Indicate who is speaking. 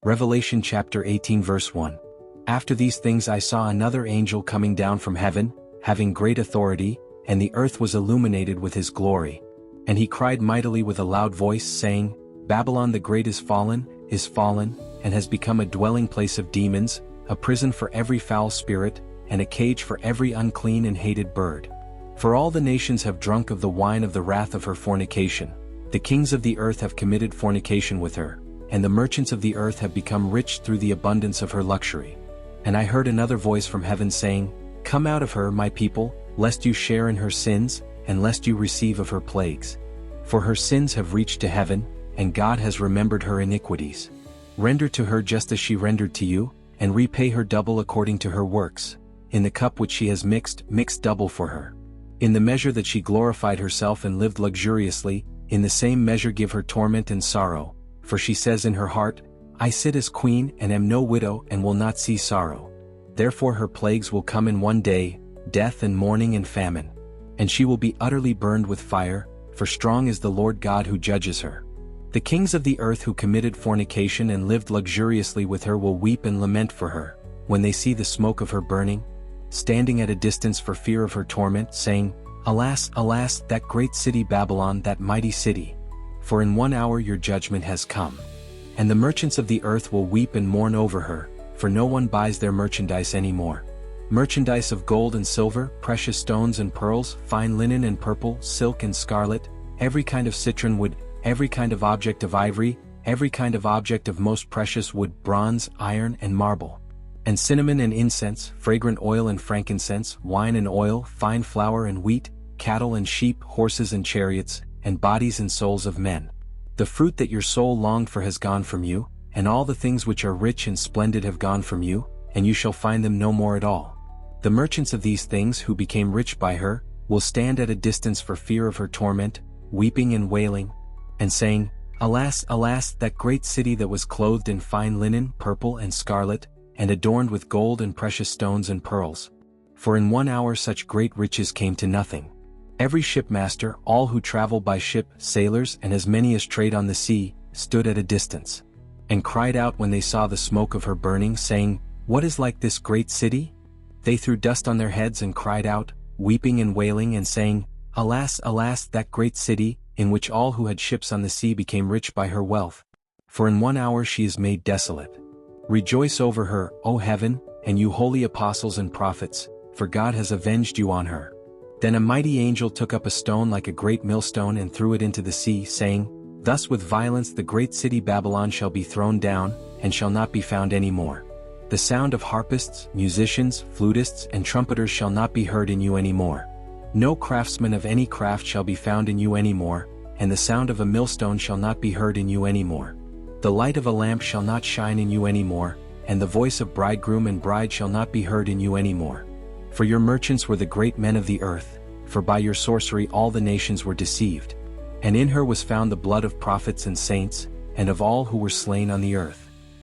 Speaker 1: Revelation chapter 18 verse 1. After these things I saw another angel coming down from heaven, having great authority, and the earth was illuminated with his glory. And he cried mightily with a loud voice, saying, Babylon the great is fallen, and has become a dwelling place of demons, a prison for every foul spirit, and a cage for every unclean and hated bird. For all the nations have drunk of the wine of the wrath of her fornication. The kings of the earth have committed fornication with her, and the merchants of the earth have become rich through the abundance of her luxury. And I heard another voice from heaven saying, Come out of her, my people, lest you share in her sins, and lest you receive of her plagues. For her sins have reached to heaven, and God has remembered her iniquities. Render to her just as she rendered to you, and repay her double according to her works. In the cup which she has mixed double for her. In the measure that she glorified herself and lived luxuriously, in the same measure give her torment and sorrow. For she says in her heart, I sit as queen and am no widow and will not see sorrow. Therefore her plagues will come in one day, death and mourning and famine. And she will be utterly burned with fire, for strong is the Lord God who judges her. The kings of the earth who committed fornication and lived luxuriously with her will weep and lament for her, when they see the smoke of her burning, standing at a distance for fear of her torment, saying, Alas, alas, that great city Babylon, that mighty city! For in 1 hour your judgment has come. And the merchants of the earth will weep and mourn over her, for no one buys their merchandise any more. Merchandise of gold and silver, precious stones and pearls, fine linen and purple, silk and scarlet, every kind of citron wood, every kind of object of ivory, every kind of object of most precious wood, bronze, iron, and marble. And cinnamon and incense, fragrant oil and frankincense, wine and oil, fine flour and wheat, cattle and sheep, horses and chariots, and bodies and souls of men. The fruit that your soul longed for has gone from you, and all the things which are rich and splendid have gone from you, and you shall find them no more at all. The merchants of these things who became rich by her, will stand at a distance for fear of her torment, weeping and wailing, and saying, Alas, alas, that great city that was clothed in fine linen, purple and scarlet, and adorned with gold and precious stones and pearls. For in 1 hour such great riches came to nothing. Every shipmaster, all who travel by ship, sailors, and as many as trade on the sea, stood at a distance, and cried out when they saw the smoke of her burning, saying, What is like this great city? They threw dust on their heads and cried out, weeping and wailing and saying, Alas, alas, that great city, in which all who had ships on the sea became rich by her wealth. For in 1 hour she is made desolate. Rejoice over her, O heaven, and you holy apostles and prophets, for God has avenged you on her. Then a mighty angel took up a stone like a great millstone and threw it into the sea, saying, Thus with violence the great city Babylon shall be thrown down, and shall not be found any more. The sound of harpists, musicians, flutists, and trumpeters shall not be heard in you any more. No craftsman of any craft shall be found in you any more, and the sound of a millstone shall not be heard in you any more. The light of a lamp shall not shine in you any more, and the voice of bridegroom and bride shall not be heard in you any more. For your merchants were the great men of the earth, for by your sorcery all the nations were deceived. And in her was found the blood of prophets and saints, and of all who were slain on the earth.